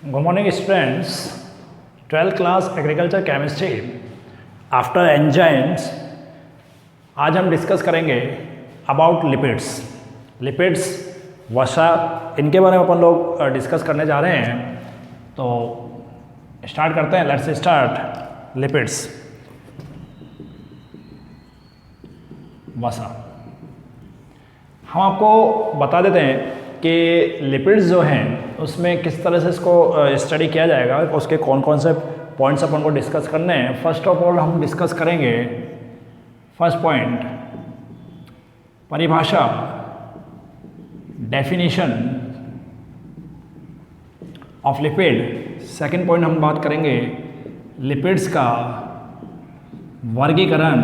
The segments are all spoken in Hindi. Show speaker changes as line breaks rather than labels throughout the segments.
Good morning students. 12th class agriculture chemistry after enzymes. आज हम डिस्कस करेंगे अबाउट लिपिड्स। लिपिड्स वसा, इनके बारे में अपन लोग डिस्कस करने जा रहे हैं। तो स्टार्ट करते हैं। Let's start. लिपिड्स वसा। हम आपको बता देते हैं कि लिपिड्स जो हैं उसमें किस तरह से इसको स्टडी किया जाएगा, उसके कौन कौन से पॉइंट्स अपन को डिस्कस करने हैं। फर्स्ट ऑफ ऑल हम डिस्कस करेंगे फर्स्ट पॉइंट परिभाषा, definition of lipid. Second point हम बात करेंगे लिपिड्स का वर्गीकरण,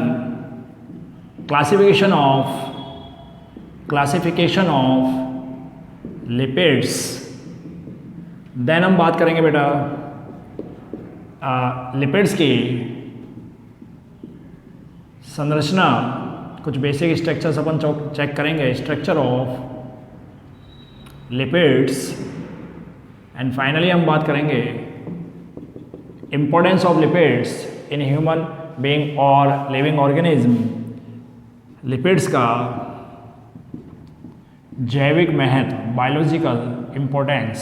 क्लासिफिकेशन ऑफ लिपिड्स। देन हम बात करेंगे बेटा लिपिड्स की संरचना, कुछ बेसिक स्ट्रक्चर्स अपन चेक करेंगे, structure of lipids. And finally हम बात करेंगे importance of lipids in human being और लिविंग ऑर्गेनिज्म। लिपिड्स का जैविक महत्व, biological importance,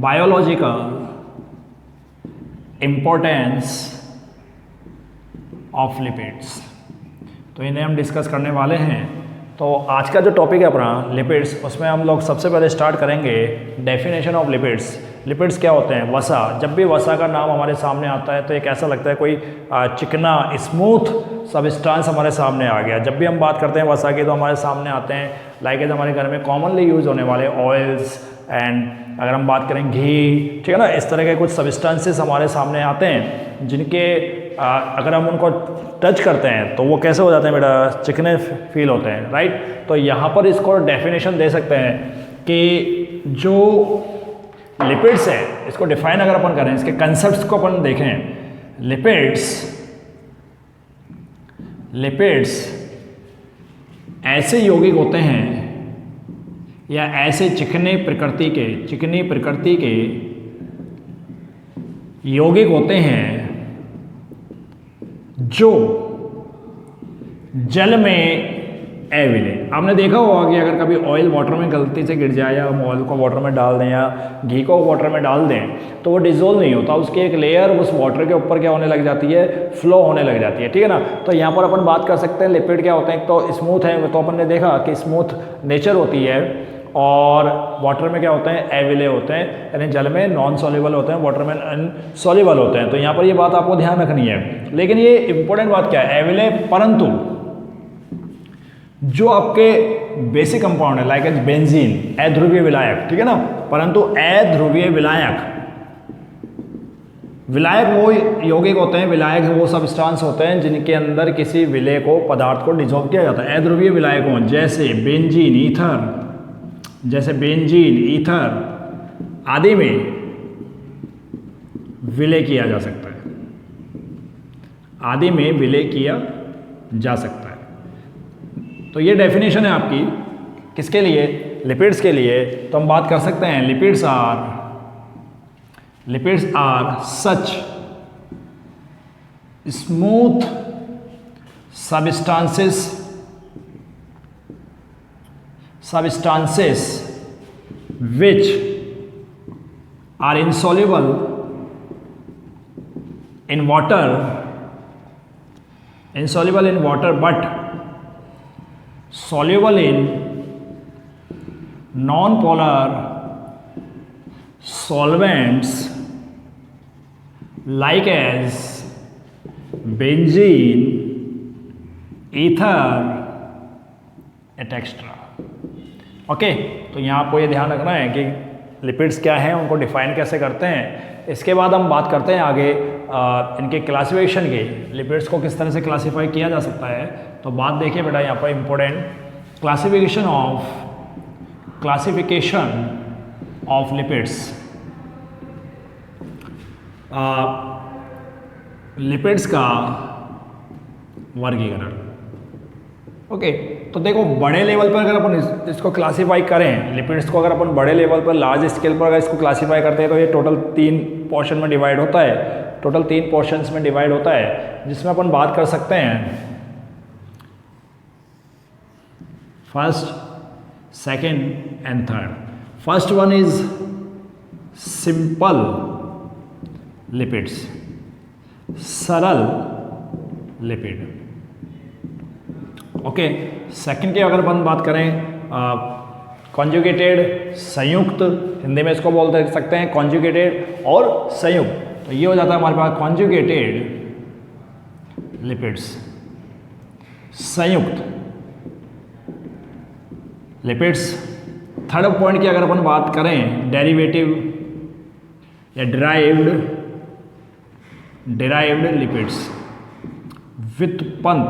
biological importance of lipids. तो इन्हें हम डिस्कस करने वाले हैं। तो आज का जो टॉपिक है अपना लिपिड्स, उसमें हम लोग सबसे पहले स्टार्ट करेंगे डेफिनेशन ऑफ लिपिड्स। लिपिड्स क्या होते हैं? वसा। जब भी वसा का नाम हमारे सामने आता है तो एक ऐसा लगता है कोई चिकना स्मूथ सबस्टांस हमारे सामने आ गया। जब भी हम बात करते हैं वसा की तो हमारे सामने आते हैं लाइक एज हमारे घर में कॉमनली यूज होने वाले ऑयल्स, एंड अगर हम बात करें घी, ठीक है ना, इस तरह के कुछ सबस्टांसेस हमारे सामने आते हैं जिनके अगर हम उनको टच करते हैं तो वो कैसे हो जाते हैं बेटा? चिकने फील होते हैं, राइट। तो यहाँ पर इसको डेफिनेशन दे सकते हैं कि जो लिपिड्स है, इसको डिफाइन अगर अपन करें, इसके कंसेप्ट्स को अपन देखें। लिपिड्स ऐसे यौगिक होते हैं या ऐसे चिकनी प्रकृति के यौगिक होते हैं जो जल में अविलय। आपने देखा होगा कि अगर कभी ऑयल वाटर में गलती से गिर जाए, या हम ऑयल को वाटर में डाल दें या घी को वाटर में डाल दें, तो वो डिजोल्व नहीं होता, उसकी एक लेयर उस वाटर के ऊपर क्या होने लग जाती है? फ्लो होने लग जाती है, ठीक है ना। तो यहाँ पर अपन बात कर सकते हैं लिपिड क्या होते हैं। एक तो स्मूथ है, तो अपन ने देखा कि स्मूथ नेचर होती है, और वाटर में क्या होते हैं? एविले होते हैं, यानी जल में नॉन सॉल्युबल होते हैं, वाटर में अनसॉल्युबल होते हैं। तो यहाँ पर ये बात आपको ध्यान रखनी है। लेकिन ये इंपॉर्टेंट बात क्या है? एविले, परंतु जो आपके बेसिक कंपाउंड है लाइक एज बेंजीन, अध्रुवीय विलायक, ठीक है ना, परंतु अध्रुवीय विलायक वो यौगिक होते हैं, विलायक वो सबस्टांस होते हैं जिनके अंदर किसी विलय को, पदार्थ को डिजोल्व किया जाता है। अध्रुवीय विलायक हों जैसे बेंजीन, ईथर आदि में विलय किया जा सकता है, तो ये डेफिनेशन है आपकी किसके लिए? लिपिड्स के लिए। तो हम बात कर सकते हैं lipids are such smooth substances which are insoluble in water but soluble in non-polar solvents like as benzene, ether, etc. Okay. तो यहाँ आपको ये ध्यान रखना है कि लिपिड्स क्या हैं, उनको डिफाइन कैसे करते हैं। इसके बाद हम बात करते हैं आगे इनके क्लासिफिकेशन की। लिपिड्स को किस तरह से क्लासीफाई किया जा सकता है। तो बात देखिए बेटा, यहाँ पर important classification of lipids. Lipids का वर्गीकरण। ओके तो देखो बड़े लेवल पर अगर अपन इसको क्लासीफाई करें, लिपिड्स को अगर अपन बड़े लेवल पर लार्ज स्केल पर अगर इसको क्लासीफाई करते हैं तो ये टोटल 3 पोर्शन में डिवाइड होता है, टोटल 3 पोर्शंस में डिवाइड होता है, जिसमें अपन बात कर सकते हैं first, second and third. First one is simple lipids, सरल लिपिड। ओके सेकंड की अगर अपन बात करें कॉन्जुगेटेड, संयुक्त, हिंदी में इसको बोल सकते हैं कॉन्जुगेटेड और संयुक्त, तो ये हो जाता है हमारे पास कॉन्जुगेटेड लिपिड्स, संयुक्त लिपिड्स। थर्ड पॉइंट की अगर अपन बात करें डेरिवेटिव या डिराइव्ड लिपिड्स, व्युत्पन्न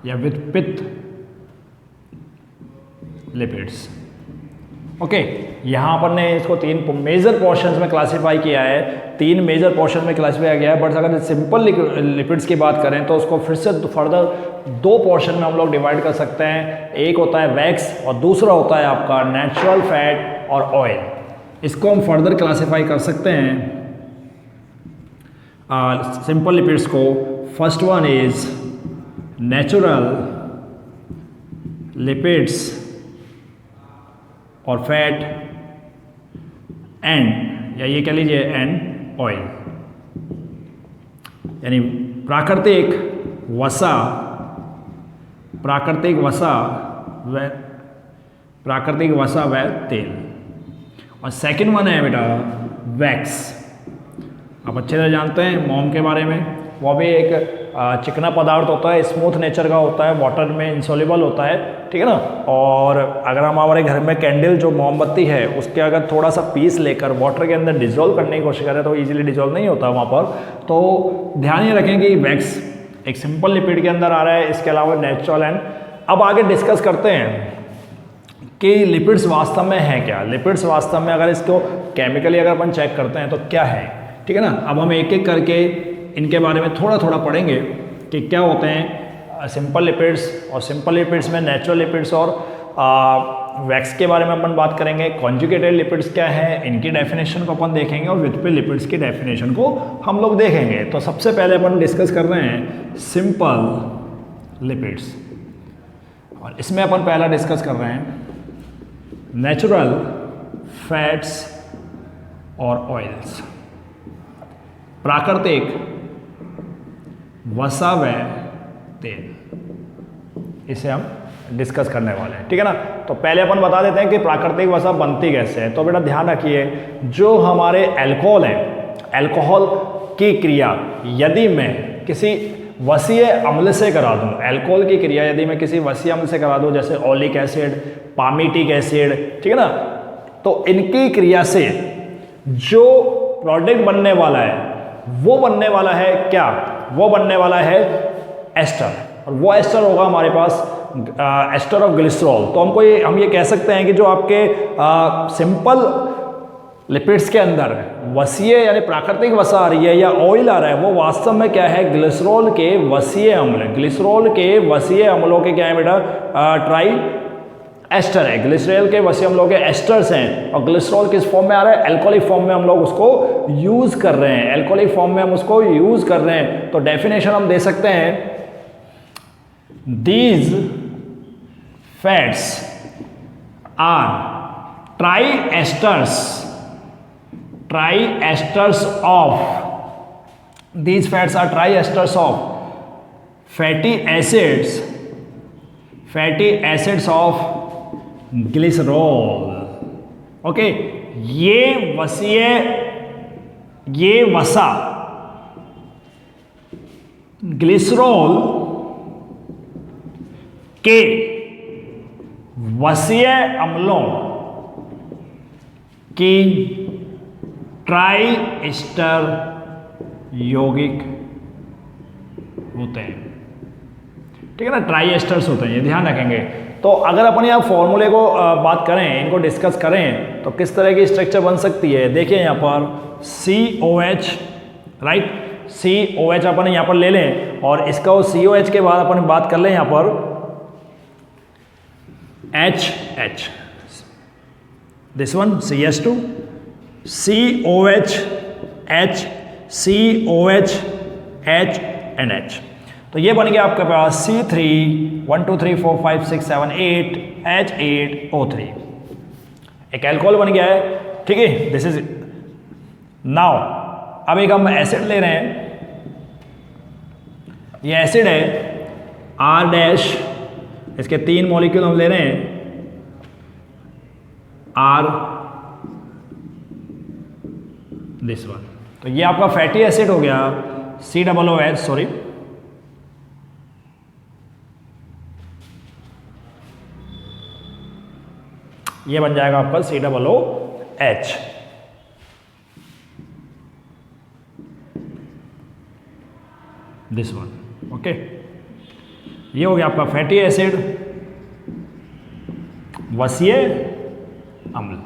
या व्युत्पित लिपिड्स। ओके यहाँ पर ने इसको 3 मेजर पोर्शंस में क्लासिफाई किया है, 3 मेजर पोर्शन में क्लासिफाई किया है। बट अगर सिंपल लिपिड्स की बात करें तो उसको फिर से फर्दर 2 पोर्शन में हम लोग डिवाइड कर सकते हैं। एक होता है वैक्स और दूसरा होता है आपका नेचुरल फैट और ऑयल। इसको हम फर्दर क्लासिफाई कर सकते हैं सिंपल लिपिड्स को। First one is natural lipids और फैट एंड, या ये कह लीजिए एंड ऑयल, यानी प्राकृतिक वसा, प्राकृतिक वसा व तेल। और सेकंड वन है बेटा वैक्स। आप अच्छे से जानते हैं मोम के बारे में, वो भी एक चिकना पदार्थ होता है, स्मूथ नेचर का होता है, वाटर में इंसोल्यूबल होता है, ठीक है ना। और अगर हम हमारे घर में कैंडल जो मोमबत्ती है उसके अगर थोड़ा सा पीस लेकर वाटर के अंदर डिजोल्व करने की कोशिश करें तो इजीली डिजोल्व नहीं होता वहाँ पर। तो ध्यान ये रखें कि वैक्स एक सिंपल लिपिड के अंदर आ रहा है, इसके अलावा नेचुरल एंड। अब आगे डिस्कस करते हैं कि लिपिड्स वास्तव में है क्या। लिपिड्स वास्तव में अगर इसको केमिकली अगर अपन चेक करते हैं तो क्या है, ठीक है ना। अब हम एक एक करके इनके बारे में थोड़ा थोड़ा पढ़ेंगे कि क्या होते हैं सिंपल लिपिड्स, और सिंपल लिपिड्स में नेचुरल लिपिड्स और वैक्स के बारे में अपन बात करेंगे। कॉन्जुगेटेड लिपिड्स क्या है, इनकी डेफिनेशन को अपन देखेंगे, और व्युत्पन्न लिपिड्स की डेफिनेशन को हम लोग देखेंगे। तो सबसे पहले अपन डिस्कस कर रहे हैं सिंपल लिपिड्स, और इसमें अपन पहला डिस्कस कर रहे हैं नेचुरल फैट्स और ऑयल्स, प्राकृतिक वसा व तेल, इसे हम डिस्कस करने वाले हैं, ठीक है ना। तो पहले अपन बता देते हैं कि प्राकृतिक वसा बनती कैसे है। तो बेटा ध्यान रखिए, जो हमारे अल्कोहल है, अल्कोहल की क्रिया यदि मैं किसी वसीय अम्ल से करा दूं, अल्कोहल की क्रिया यदि मैं किसी वसीय अम्ल से करा दूं, जैसे ओलिक एसिड, पामीटिक एसिड, ठीक है ना, तो इनकी क्रिया से जो प्रोडक्ट बनने वाला है वो बनने वाला है क्या, वो बनने वाला है एस्टर, और वो एस्टर होगा हमारे पास एस्टर ऑफ ग्लिसरॉल। तो हम ये कह सकते हैं कि जो आपके सिंपल लिपिड्स के अंदर वसीय यानी प्राकृतिक वसा आ रही है या ऑयल आ रहा है, वो वास्तव में क्या है, ग्लिसरॉल के वसीय अम्ल, ग्लिसरॉल के वसीय अम्लों के क्या है बेटा, ट्राई एस्टर है। ग्लिसरॉल के वसीय अम्लों के एस्टर्स हैं, और ग्लिसरॉल किस फॉर्म में आ रहा है, एल्कोहलिक फॉर्म में हम लोग उसको यूज कर रहे हैं, एल्कोहलिक फॉर्म में हम उसको यूज कर रहे हैं। तो डेफिनेशन हम दे सकते हैं, these fats are triesters of, these fats are triesters of fatty acids of glycerol। Okay, ये वसा ग्लिसरॉल के वसीय अम्लों की ट्राई एस्टर यौगिक होते हैं, ठीक है ना, ट्राई एस्टर्स होते हैं, ये ध्यान रखेंगे। तो अगर अपन यहाँ फॉर्मूले को बात करें, इनको डिस्कस करें, तो किस तरह की स्ट्रक्चर बन सकती है। देखिए यहाँ पर COH, राइट, COH अपन यहाँ पर ले लें और इसका COH के बाद अपन बात कर लें यहाँ पर HH, this one CH2, COH H, COH H and H। तो ये बन गया आपके पास C3 1 2 3 4 5 6 7 8 H8O3, एक अल्कोहल बन गया है, ठीक है। दिस इज नाउ, अब एक हम एसिड ले रहे हैं, ये एसिड है R डैश, इसके 3 मॉलिक्यूल हम ले रहे हैं R, दिस वन। तो ये आपका फैटी एसिड हो गया COOH, सॉरी, ये बन जाएगा आपका COOH। This one, okay. ये हो गया आपका फैटी एसिड, वसीय अम्ल,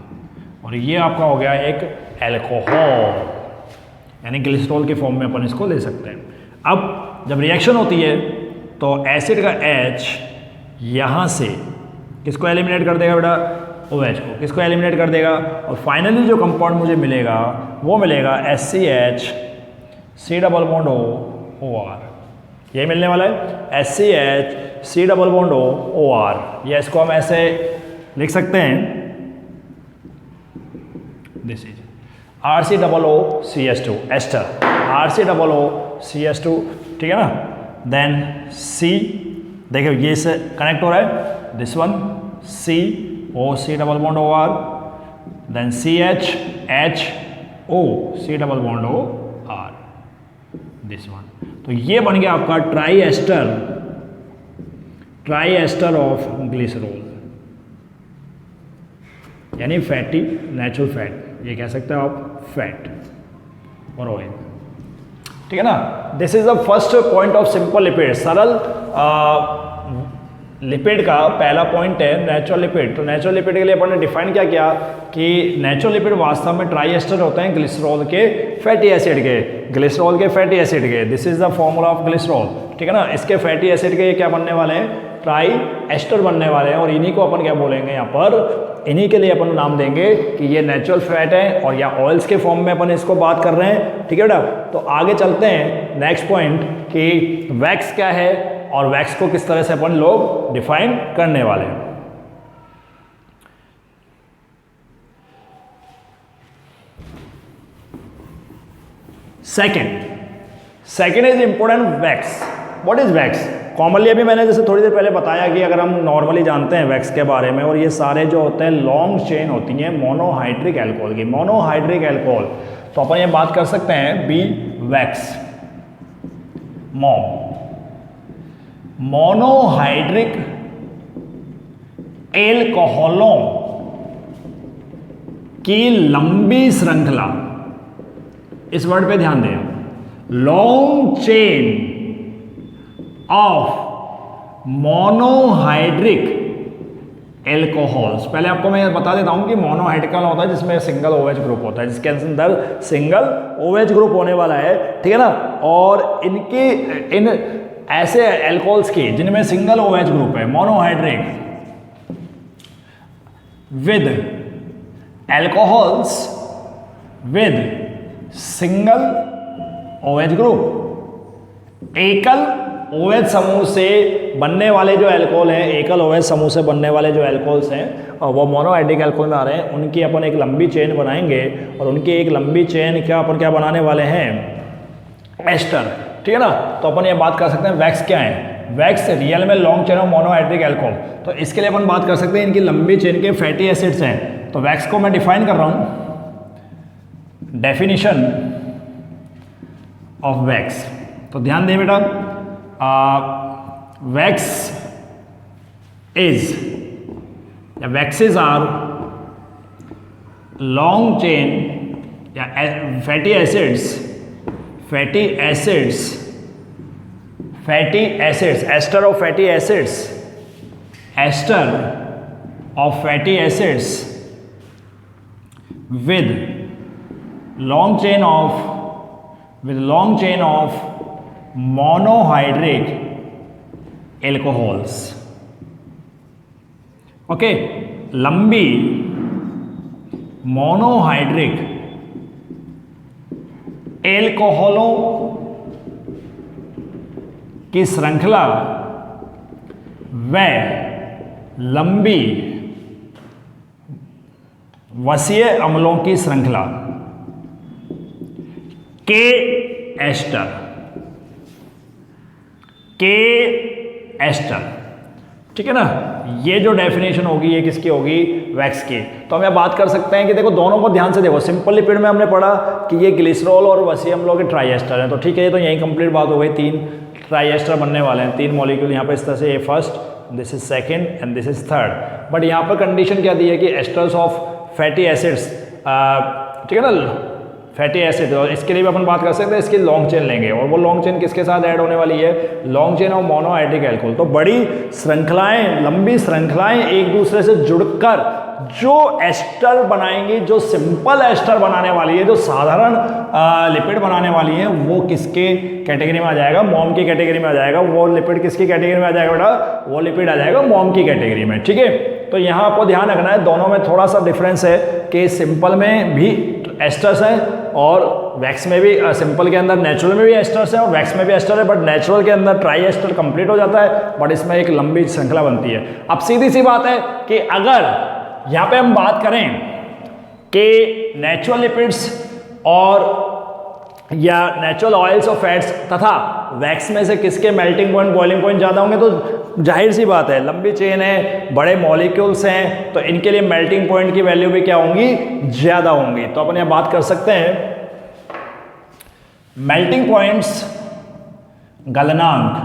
और ये आपका हो गया एक अल्कोहल, यानी ग्लिसरॉल के फॉर्म में अपन इसको ले सकते हैं। अब जब रिएक्शन होती है तो एसिड का H यहां से किसको एलिमिनेट कर देगा बेटा, OH को, किसको एलिमिनेट कर देगा, और फाइनली जो कंपाउंड मुझे मिलेगा वो मिलेगा SCH COOR, ये मिलने वाला है SCH COOR। या इसको हम ऐसे लिख सकते हैं, this is RCOOCH2 ester, RCOOCH2, ठीक है ना। देन C, देखिए ये से कनेक्ट हो रहा है, this one COOR, then CHHO COOR, this one. तो ये बन गया आपका ट्राई एस्टर ऑफ ग्लिसरॉल, यानी फैटी नेचुरल फैट, ये कह सकते हो आप फैट और ऑयल, ठीक है ना। This is the first point of simple lipid, सरल लिपिड का पहला पॉइंट है नेचुरल लिपिड। तो नेचुरल लिपिड के लिए अपन ने डिफाइन क्या किया कि नेचुरल लिपिड वास्तव में ट्राई एस्टर होते हैं ग्लिसरॉल के फैटी एसिड के, ग्लिसरॉल के फैटी एसिड के। This is the formula of glycerol, ठीक है ना। इसके फैटी एसिड के क्या बनने वाले हैं, ट्राई एस्टर बनने वाले हैं, और इन्हीं को अपन क्या बोलेंगे यहाँ पर, इन्हीं के लिए अपन नाम देंगे कि ये नेचुरल फैट है, और या ऑयल्स के फॉर्म में अपन इसको बात कर रहे हैं, ठीक है बेटा। तो आगे चलते हैं नेक्स्ट पॉइंट कि वैक्स क्या है और वैक्स को किस तरह से अपन लोग डिफाइन करने वाले हैं। Second is important wax. What is wax? Commonly अभी मैंने जैसे थोड़ी देर पहले बताया कि अगर हम नॉर्मली जानते हैं वैक्स के बारे में, और ये सारे जो होते हैं लॉन्ग चेन होती हैं मोनोहाइड्रिक अल्कोहल की, मोनोहाइड्रिक अल्कोहल, तो अपन ये बात कर सकते हैं बी वैक्स, मोनोहाइड्रिक एल्कोहलों की लंबी श्रृंखला, इस वर्ड पे ध्यान दें, long chain of monohydric alcohols. पहले आपको मैं बता देता हूं कि मोनोहाइड्रिक होता है जिसमें सिंगल OH ग्रुप होता है, जिसके अंदर सिंगल OH ग्रुप होने वाला है, ठीक है ना। और इनके इन ऐसे एल्कोहल्स की जिनमें सिंगल OH ग्रुप है, monohydric, with alcohols with single OH group, एकल OH समूह से बनने वाले जो अल्कोहल हैं, एकल OH समूह से बनने वाले जो अल्कोहल्स हैं और वो मोनोहाइड्रिक अल्कोहल में आ रहे हैं, उनकी अपन एक लंबी चेन बनाएंगे, और उनकी एक लंबी चेन क्या अपन क्या बनाने वाले हैं, एस्टर, ठीक है ना। तो अपन ये बात कर सकते हैं वैक्स क्या है, वैक्स रियल में long chain of monohydric alcohol. तो इसके लिए अपन बात कर सकते हैं इनकी लंबी चेन के फैटी एसिड्स हैं। तो वैक्स को मैं डिफाइन कर रहा हूं, डेफिनेशन ऑफ वैक्स। तो ध्यान दें बेटा, वैक्स इज या वैक्सेस आर लॉन्ग चेन या fatty acids, ester of fatty acids, ester of fatty acids with long chain of with long chain of monohydric alcohols. Okay, लंबी मोनोहाइड्रिक एल्कोहलों की श्रृंखला व लंबी वसीय अम्लों की श्रृंखला के एस्टर, ठीक है ना। ये जो डेफिनेशन होगी ये किसकी होगी, वैक्स की। तो हम यह बात कर सकते हैं कि देखो दोनों को ध्यान से देखो, सिंपल लिपिड में हमने पढ़ा कि ये ग्लिसरॉल और वसीय अम्लों के ट्राई एस्टर हैं, तो ठीक है, ये तो यही कंप्लीट बात हो गई। 3 ट्राई एस्टर बनने वाले हैं, 3 मॉलिक्यूल यहाँ पे इस तरह से, ये first, this is second and this is third. But यहाँ पर कंडीशन क्या दी है कि एस्टर्स ऑफ फैटी एसिड्स, ठीक है ना, फैटी एसिड, और इसके लिए भी अपन बात कर सकते हैं, इसकी लॉन्ग चेन लेंगे, और वो लॉन्ग चेन किसके साथ ऐड होने वाली है, long chain of monohydric alcohol. तो बड़ी श्रृंखलाएं, लंबी श्रृंखलाएं एक दूसरे से जुड़कर जो एस्टर बनाएंगी, जो सिंपल एस्टर बनाने वाली है, जो साधारण लिपिड बनाने वाली है, वो किसके कैटेगरी में आ जाएगा, मोम की कैटेगरी में आ जाएगा। वो लिपिड किसकी कैटेगरी में आ जाएगा बेटा, वो लिपिड आ जाएगा मोम की कैटेगरी में, ठीक है। तो यहाँ आपको ध्यान रखना है, दोनों में थोड़ा सा डिफरेंस है कि सिंपल में भी एस्टर्स हैं और वैक्स में भी, सिंपल के अंदर नेचुरल में भी एस्टर्स है और वैक्स में भी एस्टर है, बट नेचुरल के अंदर ट्राई एस्टर कंप्लीट हो जाता है, बट इसमें एक लंबी श्रृंखला बनती है। अब सीधी सी बात है कि अगर यहाँ पे हम बात करें कि नेचुरल लिपिड्स और या नेचुरल ऑयल्स और फैट्स तथा वैक्स में से किसके मेल्टिंग पॉइंट, बॉइलिंग पॉइंट ज़्यादा होंगे, तो जाहिर सी बात है, लंबी चेन है, बड़े मॉलिक्यूल्स हैं, तो इनके लिए मेल्टिंग पॉइंट की वैल्यू भी क्या होंगी, ज़्यादा होंगी। तो अपन यहाँ बात कर सकते हैं मेल्टिंग पॉइंट्स, गलनांक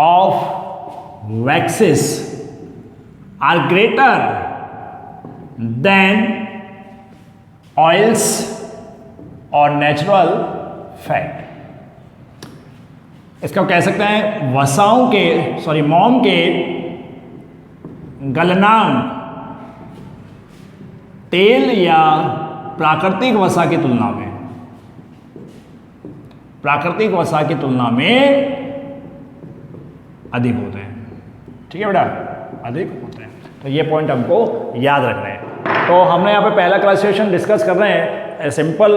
of waxes are greater than oils और नेचुरल फैट। इसका कह सकते हैं वसाओं के, सॉरी मोम के गलनांक तेल या प्राकृतिक वसा की तुलना में, प्राकृतिक वसा की तुलना में अधिक होते हैं, ठीक है बेटा, अधिक होते हैं। तो ये पॉइंट हमको याद रखना है। तो हमने यहाँ पे पहला क्लासिफिकेशन डिस्कस कर रहे हैं सिंपल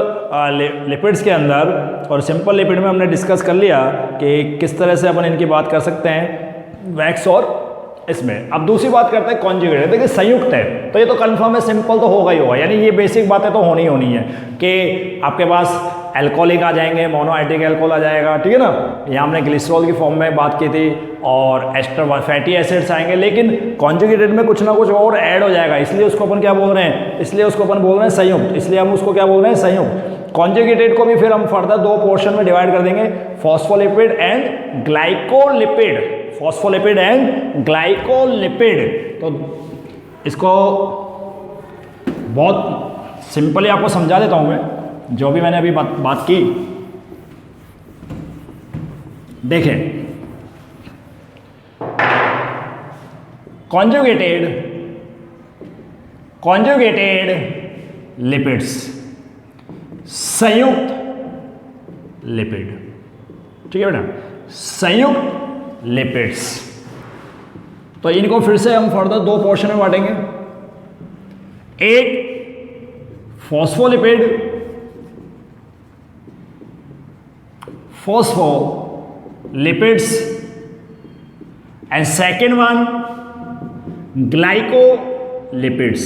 लिपिड्स के अंदर, और सिंपल लिपिड में हमने डिस्कस कर लिया कि किस तरह से अपन इनकी बात कर सकते हैं वैक्स और इसमें। अब दूसरी बात करते हैं कॉन्जुगेटेड। देखिए संयुक्त है तो ये तो कंफर्म है, सिंपल तो होगा ही होगा, यानी ये बेसिक बातें तो होनी है कि आपके पास एल्कोहलिक आ जाएंगे, मोनोहाइड्रिक एल्कोहल आ जाएगा, ठीक है ना। यहाँ हमने ग्लिसरॉल की फॉर्म में बात की थी, और एस्टर फैटी एसिड्स आएंगे, लेकिन कॉन्जुगेटेड में कुछ ना कुछ और ऐड हो जाएगा, इसलिए उसको अपन क्या बोल रहे हैं, इसलिए उसको अपन बोल रहे हैं संयुक्त, इसलिए हम उसको क्या बोल रहे हैं, संयुक्त। कॉन्जुगेटेड को भी फिर हम फर्दर 2 पोर्शन में डिवाइड कर देंगे, phospholipid and glycolipid, phospholipid and glycolipid. तो इसको बहुत सिंपली आपको समझा देता हूं मैं, जो भी मैंने अभी बात की। देखें, कॉन्जुगेटेड लिपिड्स, संयुक्त लिपिड, ठीक है बेटा, संयुक्त लिपिड्स। तो इनको फिर से हम फर्दर 2 पोर्शन में बांटेंगे, एक phospholipid, phospholipids, and second one glycolipids,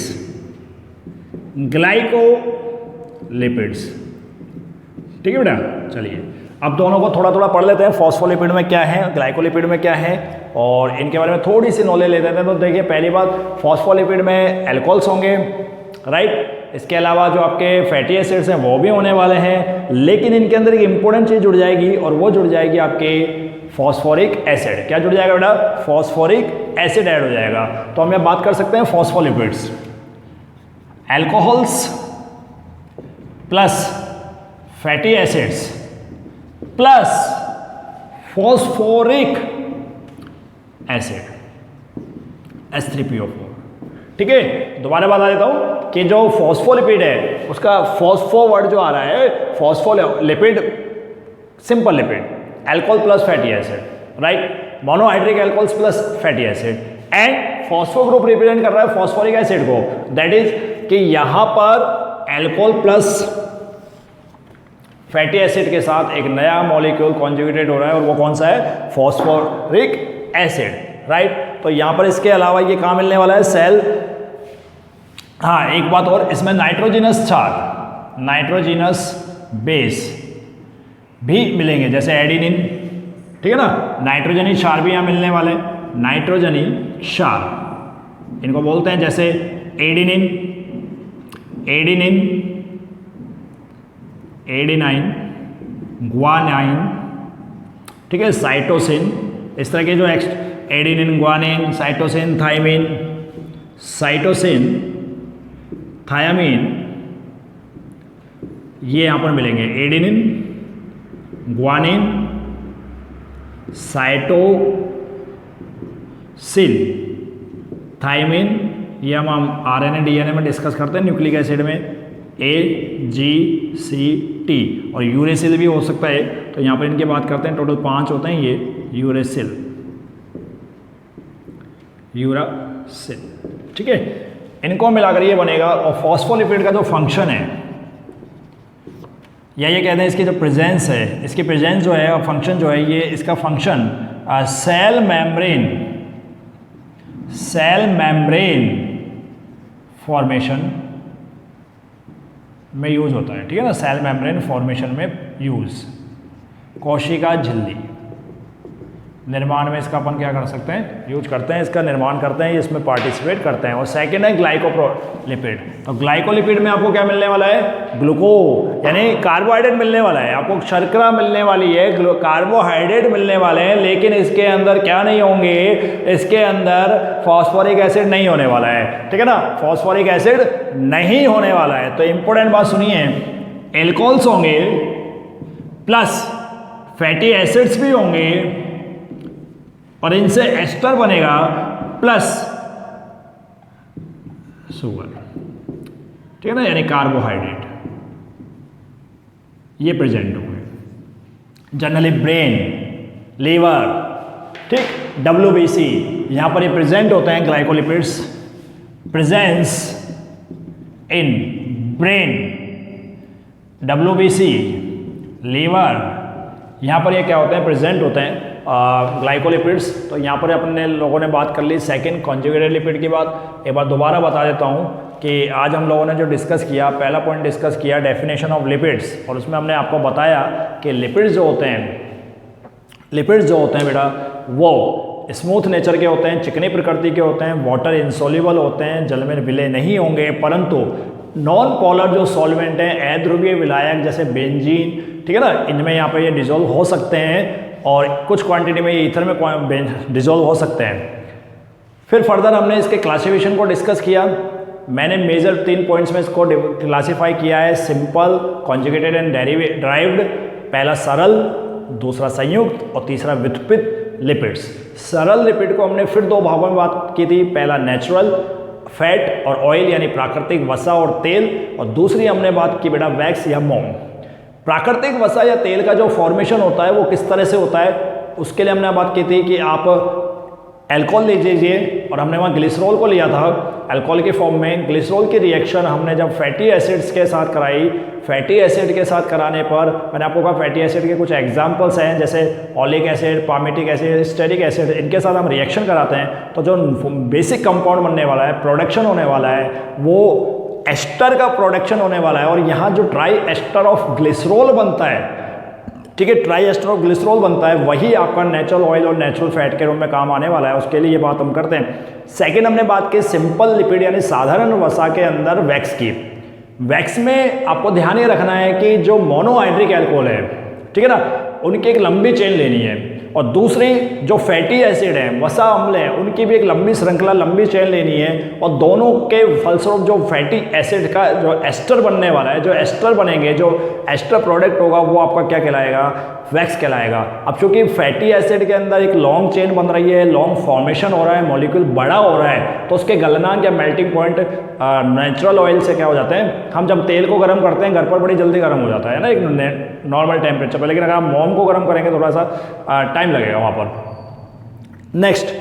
ठीक है बेटा। चलिए अब दोनों को थोड़ा थोड़ा पढ़ लेते हैं, फॉस्फोलिपिड में क्या है, ग्लाइकोलिपिड में क्या है, और इनके बारे में थोड़ी सी नॉलेज ले लेते हैं। तो देखिए पहली बात, फॉस्फोलिपिड में एल्कोहल्स होंगे, राइट। इसके अलावा जो आपके फैटी एसिड्स हैं वो भी होने वाले हैं, लेकिन इनके अंदर एक इंपॉर्टेंट चीज जुड़ जाएगी, और वो जुड़ जाएगी आपके फॉस्फोरिक एसिड। क्या जुड़ जाएगा बेटा, फॉस्फोरिक एसिड ऐड हो जाएगा। तो हम यह बात कर सकते हैं phospholipids, alcohols plus fatty acids plus phosphoric acid, H3PO4, ठीक है, दोबारा बता देता हूँ कि जो फॉस्फोलिपिड है उसका फॉस्फो वर्ड जो आ रहा है, phospholipid simple lipid, alcohol plus fatty acid, right, monohydric alcohols plus fatty acid, and phospho group represent कर रहा है फॉस्फोरिक एसिड को, दैट इज कि यहां पर अल्कोहल प्लस फैटी एसिड के साथ एक नया मॉलिक्यूल कॉन्जुगेटेड हो रहा है और वो कौन सा है, फॉस्फोरिक एसिड, राइट। तो यहां पर इसके अलावा ये कहां मिलने वाला है, सेल, हाँ एक बात और, इसमें नाइट्रोजिनस चार, नाइट्रोजिनस बेस भी मिलेंगे जैसे एडिनिन, ठीक है ना, नाइट्रोजनी क्षार भी यहां मिलने वाले, नाइट्रोजनी क्षार इनको बोलते हैं, जैसे एडिनिन, एडिनिन, एडिनाइन, ग्वानाइन, ठीक है, साइटोसिन, इस तरह के जो adenine, guanine, cytosine, thymine, cytosine, thymine, ये यहां पर मिलेंगे, एडिनिन, ग्वानिन, साइटोसिन, थायमिन, ये हम आरएनए डीएनए में डिस्कस करते हैं, न्यूक्लिक एसिड में AGCT, और यूरेसिल भी हो सकता है, तो यहां पर इनकी बात करते हैं, टोटल 5 होते हैं ये यूरेसिल, यूरासिल, ठीक है, इनको मिलाकर ये बनेगा। और फॉस्फोलिपिड का जो फंक्शन है, या ये कहते हैं इसकी जो प्रेजेंस है, इसकी प्रेजेंस जो है और फंक्शन जो है, ये इसका फंक्शन सेल मेम्ब्रेन फॉर्मेशन में यूज होता है, ठीक है ना, सेल मेम्ब्रेन फॉर्मेशन में यूज, कोशिका झिल्ली निर्माण में इसका अपन क्या कर सकते हैं, यूज करते हैं, इसका निर्माण करते हैं, इसमें पार्टिसिपेट करते हैं। और सेकंड है ग्लाइकोलिपिड, तो ग्लाइकोलिपिड में आपको क्या मिलने वाला है, ग्लूको यानी कार्बोहाइड्रेट मिलने वाला है, आपको शर्करा मिलने वाली है, कार्बोहाइड्रेट मिलने वाले हैं, लेकिन इसके अंदर क्या नहीं होंगे, इसके अंदर फॉस्फोरिक एसिड नहीं होने वाला है, ठीक है ना, फॉस्फोरिक एसिड नहीं होने वाला है। तो इंपॉर्टेंट बात सुनिए, एल्कोहल्स होंगे प्लस फैटी एसिड्स भी होंगे और इनसे एस्टर बनेगा प्लस शुगर, ठीक है ना, यानी कार्बोहाइड्रेट, ये प्रेजेंट होंगे। जनरली ब्रेन, लीवर, ठीक, WBC, यहां पर ये प्रेजेंट होते हैं glycolipids, presence in brain, WBC, liver, यहां पर ये क्या होते हैं, प्रेजेंट होते हैं ग्लाइकोलिपिड्स। तो यहाँ पर अपने लोगों ने बात कर ली सेकंड कॉन्जुगेटेड लिपिड की बात। एक बार दोबारा बता देता हूँ कि आज हम लोगों ने जो डिस्कस किया, पहला पॉइंट डिस्कस किया डेफिनेशन ऑफ लिपिड्स, और उसमें हमने आपको बताया कि लिपिड्स जो होते हैं बेटा, वो स्मूथ नेचर के होते हैं, चिकनी प्रकृति के होते हैं, वाटर इंसोल्यूबल होते हैं, जल में विलय नहीं होंगे, परंतु नॉन पोलर जो सॉल्वेंट हैं, अध्रुवीय विलायक जैसे बेंजीन, ठीक है ना, इनमें यहाँ पर ये डिजोल्व हो सकते हैं और कुछ क्वांटिटी में ये ईथर में डिजोल्व हो सकते हैं। फिर फर्दर हमने इसके क्लासिफिकेशन को डिस्कस किया, मैंने मेजर 3 पॉइंट्स में इसको क्लासीफाई किया है, सिंपल, कॉन्जुगेटेड एंड डेरिवेड, पहला सरल, दूसरा संयुक्त और तीसरा व्युत्पन्न लिपिड्स। सरल लिपिड को हमने फिर 2 भागों में बात की थी, पहला नेचुरल फैट और ऑयल यानी प्राकृतिक वसा और तेल, और दूसरी हमने बात की बेटा वैक्स या मोम। प्राकृतिक वसा या तेल का जो फॉर्मेशन होता है वो किस तरह से होता है, उसके लिए हमने बात की थी कि आप अल्कोहल ले लीजिए, और हमने वहाँ ग्लिसरॉल को लिया था अल्कोहल के फॉर्म में। ग्लिसरॉल की रिएक्शन हमने जब फैटी एसिड्स के साथ कराई, फैटी एसिड के साथ कराने पर मैंने आपको कहा फैटी एसिड के कुछ एग्जांपल्स हैं, जैसे oleic acid, palmitic acid, stearic acid, इनके साथ हम रिएक्शन कराते हैं तो जो बेसिक कंपाउंड बनने वाला है, प्रोडक्शन होने वाला है, वो एस्टर का प्रोडक्शन होने वाला है। और यहाँ जो ट्राई एस्टर ऑफ ग्लिसरॉल बनता है, ठीक है, ट्राई एस्टर ऑफ ग्लिसरॉल बनता है, वही आपका नेचुरल ऑयल और नेचुरल फैट के रूप में काम आने वाला है, उसके लिए ये बात हम करते हैं। सेकंड हमने बात की सिंपल लिपिड यानी साधारण वसा के अंदर वैक्स की। वैक्स में आपको ध्यान ये रखना है कि जो मोनोहाइड्रिक अल्कोहल है, ठीक है ना, उनकी एक लंबी चेन लेनी है, और दूसरी जो फैटी एसिड है, वसा अम्ल है, उनकी भी एक लंबी श्रृंखला, लंबी चेन लेनी है, और दोनों के फलस्वरूप जो फैटी एसिड का जो एस्टर बनने वाला है, जो एस्टर बनेंगे, जो एस्टर प्रोडक्ट होगा वो आपका क्या कहलाएगा, वैक्स कहलाएगा। अब चूंकि फैटी एसिड के अंदर एक लॉन्ग चेन बन रही है, लॉन्ग फॉर्मेशन हो रहा है, मॉलिक्यूल बड़ा हो रहा है, तो उसके गलनांक या मेल्टिंग पॉइंट नेचुरल ऑयल से क्या हो जाते हैं, हम जब तेल को गर्म करते हैं घर पर बड़ी जल्दी गर्म हो जाता है ना एक नॉर्मल टेम्परेचर पर, लेकिन अगर आप मोम को गर्म करेंगे थोड़ा सा टाइम लगेगा वहाँ पर। नेक्स्ट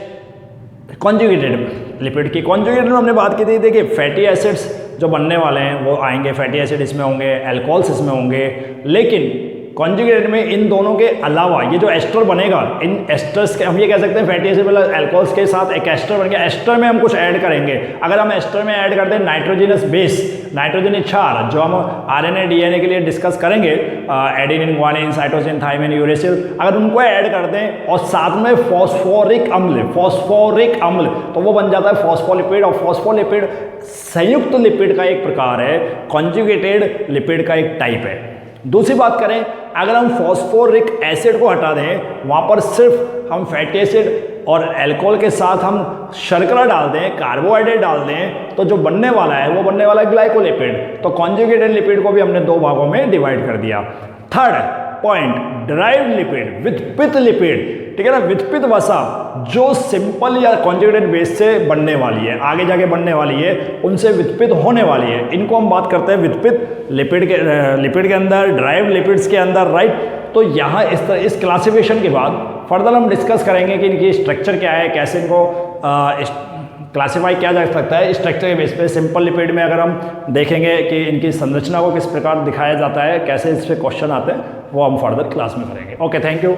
कॉन्जुगेटेड लिपिड की, कॉन्जुगेटेड में हमने बात की थी, देखिए फैटी एसिड्स जो बनने वाले हैं वो आएंगे, फैटी एसिड इसमें होंगे, एल्कोहल्स इसमें होंगे, लेकिन कॉन्जुगेटेड में इन दोनों के अलावा ये जो एस्टर बनेगा, इन एस्टर्स के हम ये कह सकते हैं फैटी एसिड मतलब एल्कोहल्स के साथ एक एस्टर बन गया, एस्टर में हम कुछ ऐड करेंगे। अगर हम एस्टर में ऐड करते हैं नाइट्रोजनस बेस, नाइट्रोजन क्षार, जो हम आरएनए डीएनए के लिए डिस्कस करेंगे, adenine, guanine, cytosine, thymine, uracil, अगर उनको ऐड कर दें और साथ में फॉस्फोरिक अम्ल, तो वो बन जाता है फॉस्फोलिपिड, और फॉस्फोलिपिड संयुक्त लिपिड का एक प्रकार है, कॉन्जुगेटेड लिपिड का एक टाइप है। दूसरी बात करें, अगर हम फॉस्फोरिक एसिड को हटा दें, वहाँ पर सिर्फ हम फैटी एसिड और अल्कोहल के साथ हम शर्करा डाल दें, कार्बोहाइड्रेट डाल दें, तो जो बनने वाला है वो बनने वाला है ग्लाइकोलिपिड। तो कॉन्जुगेटेड लिपिड को भी हमने दो भागों में डिवाइड कर दिया। थर्ड पॉइंट, ड्राइव्ड लिपिड, विथपित लिपिड, ठीक है ना, विथपित वसा जो सिंपल या कॉन्जुगेटेड बेस से बनने वाली है, आगे जाके बनने वाली है, उनसे विथपित होने वाली है, इनको हम बात करते हैं विथपित लिपिड के अंदर, ड्राइव्ड लिपिड्स के अंदर, राइट। तो यहाँ इस क्लासिफिकेशन के बाद फर्दर हम डिस्कस करेंगे कि इनकी स्ट्रक्चर क्या है, कैसे इनको क्लासीफाई किया जा सकता है स्ट्रक्चर के बेस पे। सिंपल लिपिड में अगर हम देखेंगे कि इनकी संरचना को किस प्रकार दिखाया जाता है, कैसे इस पर क्वेश्चन आते हैं, वो हम फर्दर क्लास में करेंगे। Okay, thank you.